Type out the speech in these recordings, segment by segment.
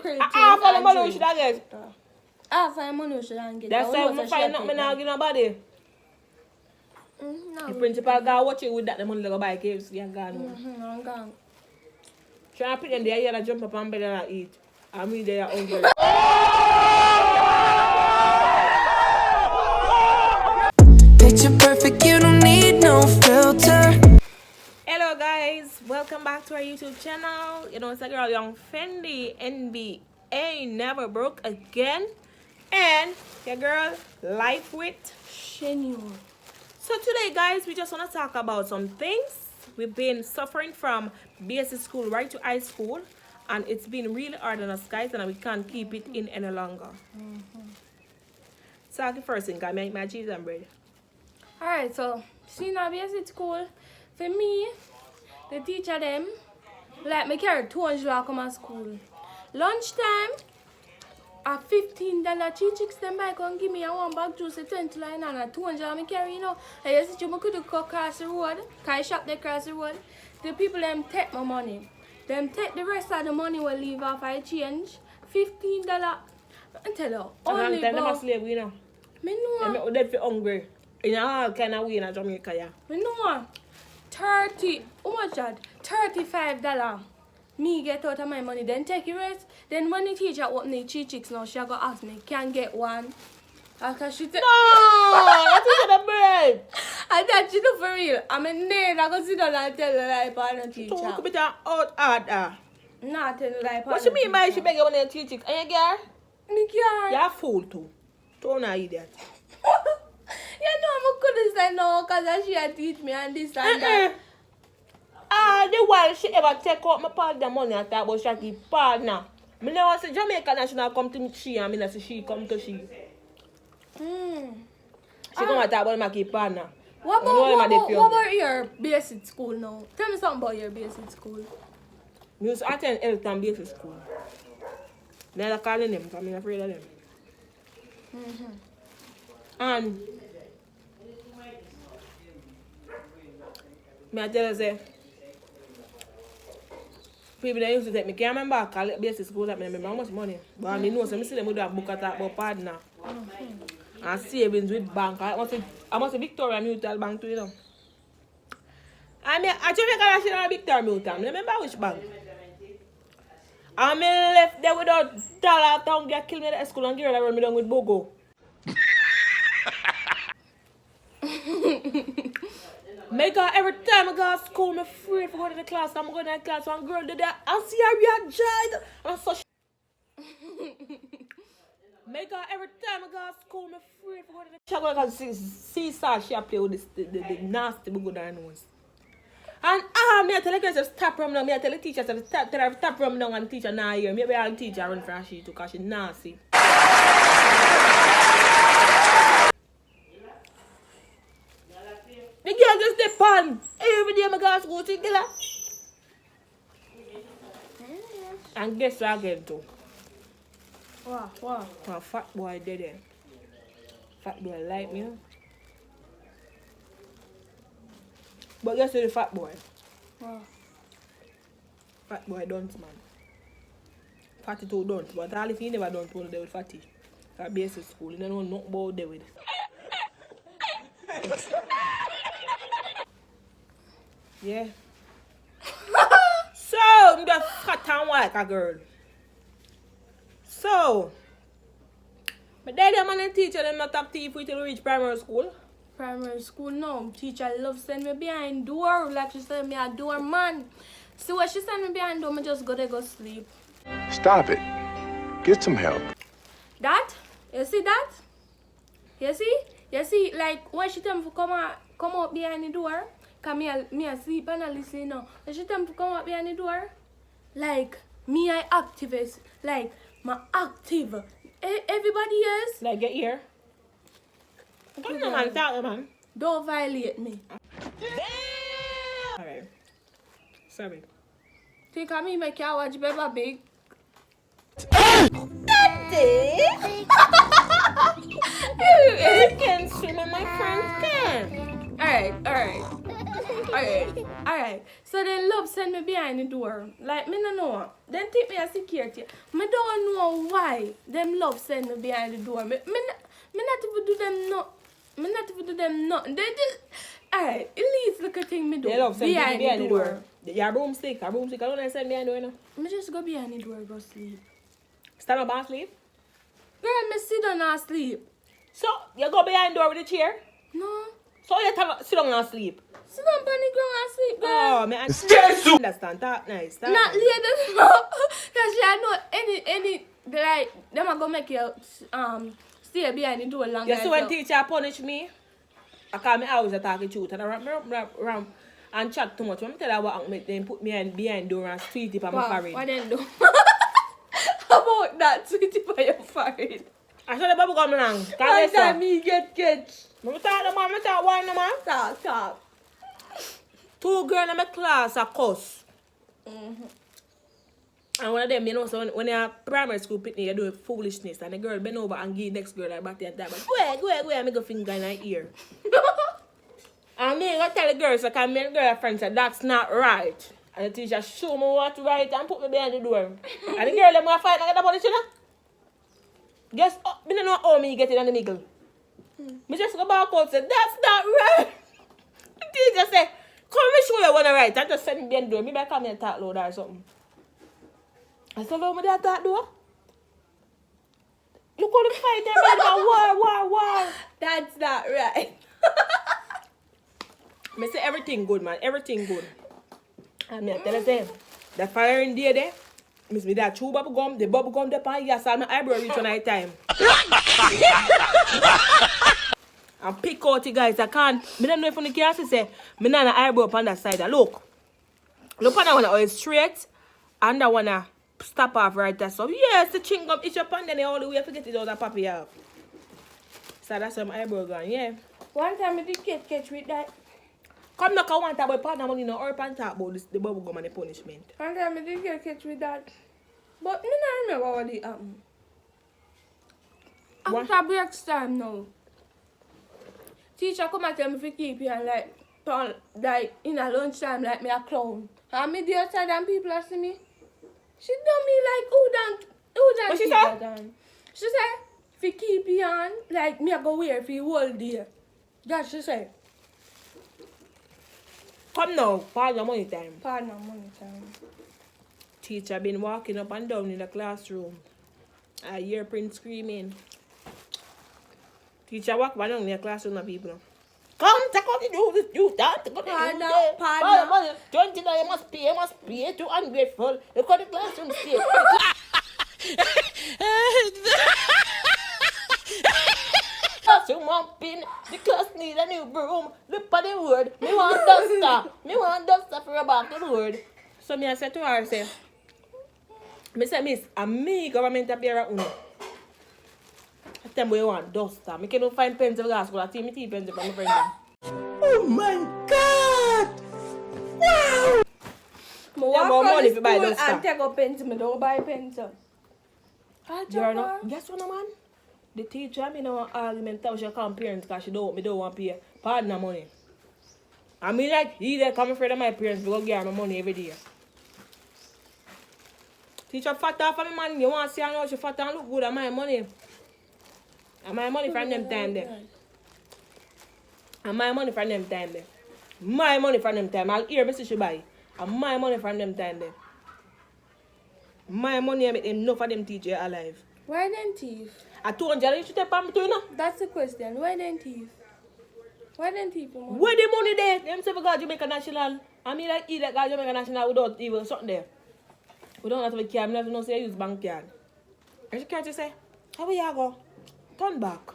credit. Half of the money we should have get. Half of the money we should have get. That's why we find out me now give nobody. The principal guy watch you with that the money to go buy KFC and gone. I'm gone. Try to pretend they are here to jump up and bed and eat. I mean they are hungry. Picture perfect, you don't need no filter. Hello guys, welcome back to our YouTube channel. You know, it's a girl young Fendi NBA never broke again. And your girl life with Shenua. So today guys, we just want to talk about some things. We've been suffering from basic school right to high school, and it's been really hard on us guys, and we can't keep it in any longer. So the first thing, I make my cheese and bread. Alright, so see now basic school. For me, the teacher them like me carry $200 come to school. Lunchtime, a $15 chicks them buy come give me a one bag juice a 20 line and a $200 me carry, you know. And you see you could go across the road, can shop there across the road. The people them take my money. Them take the rest of the money will leave off I change. $15. I tell you, only them a slave, you know. Me know. They feel hungry. In all kind of way in Jamaica, yeah. Me know. 30, how much that? $35. Me get out of my money, then take the rest. Then when the teacher open the chicks now, she go ask me, can get one? After she take that is the bread. I thought she do for real. I'm a nerd, I go sit down and tell the lie upon the teacher. So could be that out hard. Not tell the lie upon What you mean by she beg you one of the chicks? And you girl? Me care. You're a fool too. Don't know idiot. You know, I couldn't say no because she had teach me and this and that. The while she ever take out my partner money and talk about she keep partner. Me never say Jamaican national come to me she and me not say she come to she. She come and talk about my keep partner. What about your basic school now? Tell me something about your basic school. I used to attend Helsing basic school. They're calling them because I'm afraid of them. And I tell you, say, people that used to take me, can't remember I basic school that I remember how much money. But I know some see them would have book about partner. And savings with bank. I must say Victoria Mutual Bank too, you know. I mean, I Jamaica National Victoria Mutual. Remember which bank? I left there without dollar town get killed me at school and girl run me down with Bogo. Make her every time I go to school, I'm afraid to go to the class. I'm going to the class, one girl did that. I see her react. I'm so Make her every time I go to school, I'm afraid to go to the class. She go to see she play with the nasty Bogo down nose. And me I tell the girl stop from now. Me I tell the teacher stop from now, and the teacher now here. Maybe I'll teach her run for her too because she's nasty. The girl just step on. Every day I go to school together. And guess what again too? What? A fat boy dead there. Fat boy like me. But guess what the fat boy? Wow. Fat boy don't man. Fatty too don't. But all if he never don't want to do with fatty. At basic school, he don't know nothing about there with. Yeah. So, I'm just fat and white a girl. So, my daddy and the teacher them not talk to you to reach primary school. Primary school, no. Teacher love send me behind door. Like she send me a door man. See what she send me behind door, I just go there go sleep. Stop it. Get some help. That? You see that? You see? You see, like when she tell me to come out behind the door, cause me a sleep and I listen now. When she tell me to come out behind the door, like me I activist, like my active. Everybody else. Like get here. Come on, man, talk, man. Don't violate me. Alright. Sorry. Think of me make you watch Beba Big. Daddy! You can swim and my friends can. Alright. Alright. So then love send me behind the door. Like me no know. Then take me as security. Me don't know why them love send me behind the door. Me not even do them no. Me not even do them nothing. They just alright. At least look at thing me do They love send behind the door. Your broomstick. I don't send behind the door, you know. Me just go behind the door go sleep. Stand up and sleep. Girl, me sit down and sleep. So, you go behind the door with the chair? No. So, you sit down and sleep? Sit down on the ground and sleep, girl. Oh, me understand. Talk nice. Talk Not nice. later, no. Cause I know any like them are gonna make you stay behind the door longer. You see when teacher punish me, I call me always talking truth and I ram and chat too much. When I tell her what happened, then put me behind the door and sweet it on my forehead. What then do? How about that sweetie by your forehead? I saw the bubble gum along. One time me get catch. I talk one no man. Talk. 2 girls in my class are cuss. And one of them, you know, so when you're primary school picnic, you do foolishness. And the girl bend over and give the next girl like back there and that. Go ahead, I make a finger in her ear. And me, I tell the girls, I can make the girl friend say, that's not right. And the teacher show me what to write and put me behind the door. And the girl, them want to fight and get about the children. Guess, I don't know how me get it in the middle. Me just go back out and say, that's not right. The teacher say, come me show you what I write. And just send me behind the door. Maybe I come here and talk loud or something. I said, how me that talk door? Look how the fight them war. That's not right. Me say everything good, man. Everything good. And me tell you say, the firing day there, miss me that chew bubble gum, the bubble gum there pan, yes, and my eyebrow reach on night time. And pick out the guys, I can't. Me don't know if you can say, me not an eyebrow on that side. Look on that one, it's straight, and that one stop off right there. So yes, the chin gum itch up and then all the way forget it all that puppy off. So that's why my eyebrow gone, yeah. One time I did catch with that. Come knock on one time about partner money, no, or pan talk about this, the bubble gum and the punishment. One time I did get catch with that. But I don't remember what it happened. After break time now. Teacher come and tell me to keep you and like in a lunchtime like me a clown. And me the outside and people see me. She done me like who What she keep say? her down. She said, if you keep you on, like me I go wear for the whole day. That she said. Come now, pardon money time. Pardon money time. Teacher been walking up and down in the classroom. I hear Prince screaming. Teacher walk down in the classroom and people. Come, take out the do you that. Pardon. 20 you must pay, too ungrateful. Look at the classroom stay. Classroom mopping, the class need a new broom. Look at the word, me want duster for a back of the word. So me I said to her, say, me say, miss, and me government appear at uno. I tell me you want duster. Me can't find pencil glass, but I see me tea pencil from my friend. Oh my God! Wow! I more money if you buy school duster. and take a pencil. Me don't buy pencil. You're not, guess what, man? The teacher, I mean, no argument how she come parents because me don't want to pay partner money. I mean, like, he there coming from my parents because give her my money every day. Teacher fat off of me, man. You want to see how she fat and look good at my money. And my money from them time there. And my money from them time there. My money from them time. I'll hear me say she buy. And my money from them time there. My money I make enough of them teacher alive. Why then thief? I told you, you should take me to, you know. That's the question. Why then thief? Why then thief? Where the money there? Them say we got Jamaican national. I mean like eat that got Jamaican national without even something there. We don't have to be card. We don't have to know say use bank card. And she can't just say, how will you go? Turn back.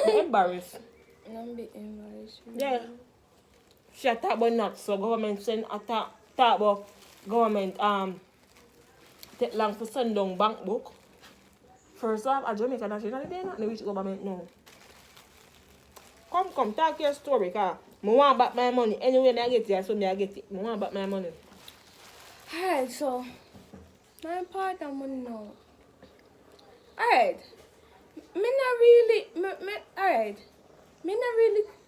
Be embarrassed. I'm be embarrassed. Yeah. She talk about nuts, so government send a talk about government take long for send down bank book. First off, a Jamaican national they not reach government now. Come, talk your story, cause I want back my money. Anyway, I get it, so I get it. I want back my money. Alright, so my part of money now. Alright. Me not really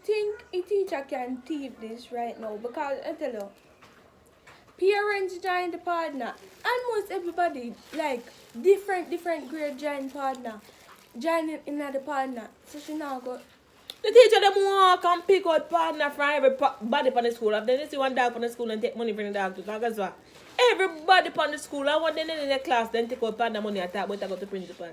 think a teacher can teach this right now? Because I tell you, parents join the partner. Almost everybody, like, different grade join partner. Join in the partner. So she now go. The teacher them walk and pick out partner from everybody on the school. If they see one dog on the school and take money from the dog to guess what? Everybody on the school, I want them in the class, then take out partner money and talk about I go to principal.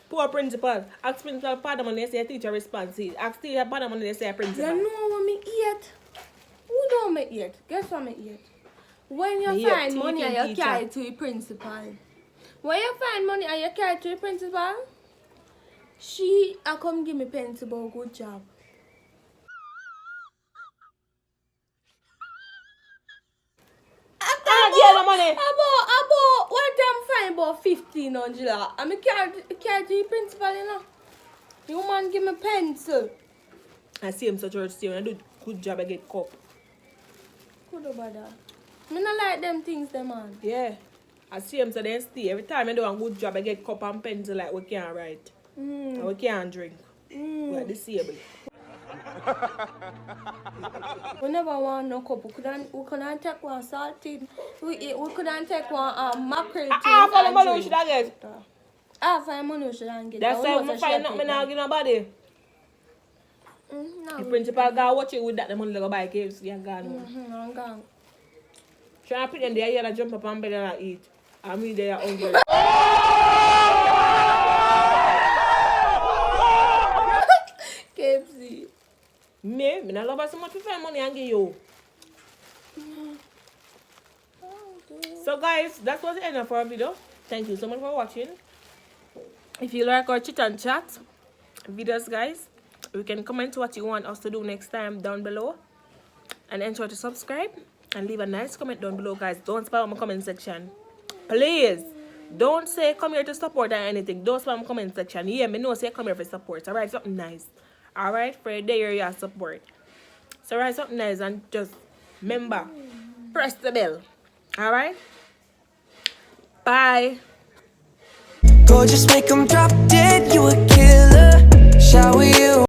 Poor principal. Ask principal partner money, they say a teacher response. Ask teacher partner money, they say a principal. You know what me eat? Who don't me eat? Guess what me eat? When you Me find eat money teaching and you teacher. carry to the principal. When you find money and you carry to the principal, she a come give me pence about good job. Yeah, the money. About what I'm fine about 1,500. I'm carry to the principal, you know. You man give me pencil. I see him such a stay when I do good job, I get cup. Good about that. Me not like them things, them man. Yeah. I see him so then stay. Every time I do a good job, I get cup and pencil like we can't write. And we can't drink. We are disabled. We never want no cup. We couldn't take one salted. We couldn't take one mackerel. Half of the money we should have get. Half of the money we should have get. That's why we find nothing now give nobody. No. The principal go watch it with that the money they go buy KFC and gone. I'm gone. Trying to put them there, you jump up and bed and eat. I mean they are hungry. KFC. Me not love her so much to find money and give you. So guys, that was the end of our video. Thank you so much for watching. If you like our chit and chat videos, guys, you can comment what you want us to do next time down below. And ensure to subscribe and leave a nice comment down below, guys. Don't spam my comment section. Please. Don't say come here to support or anything. Don't spam my comment section. Yeah, me know say come here for support. Alright, something nice. Alright, for there you support. So write something nice and just remember, press the bell. Alright? Bye. Go just make 'em drop dead, you a killer. Shower you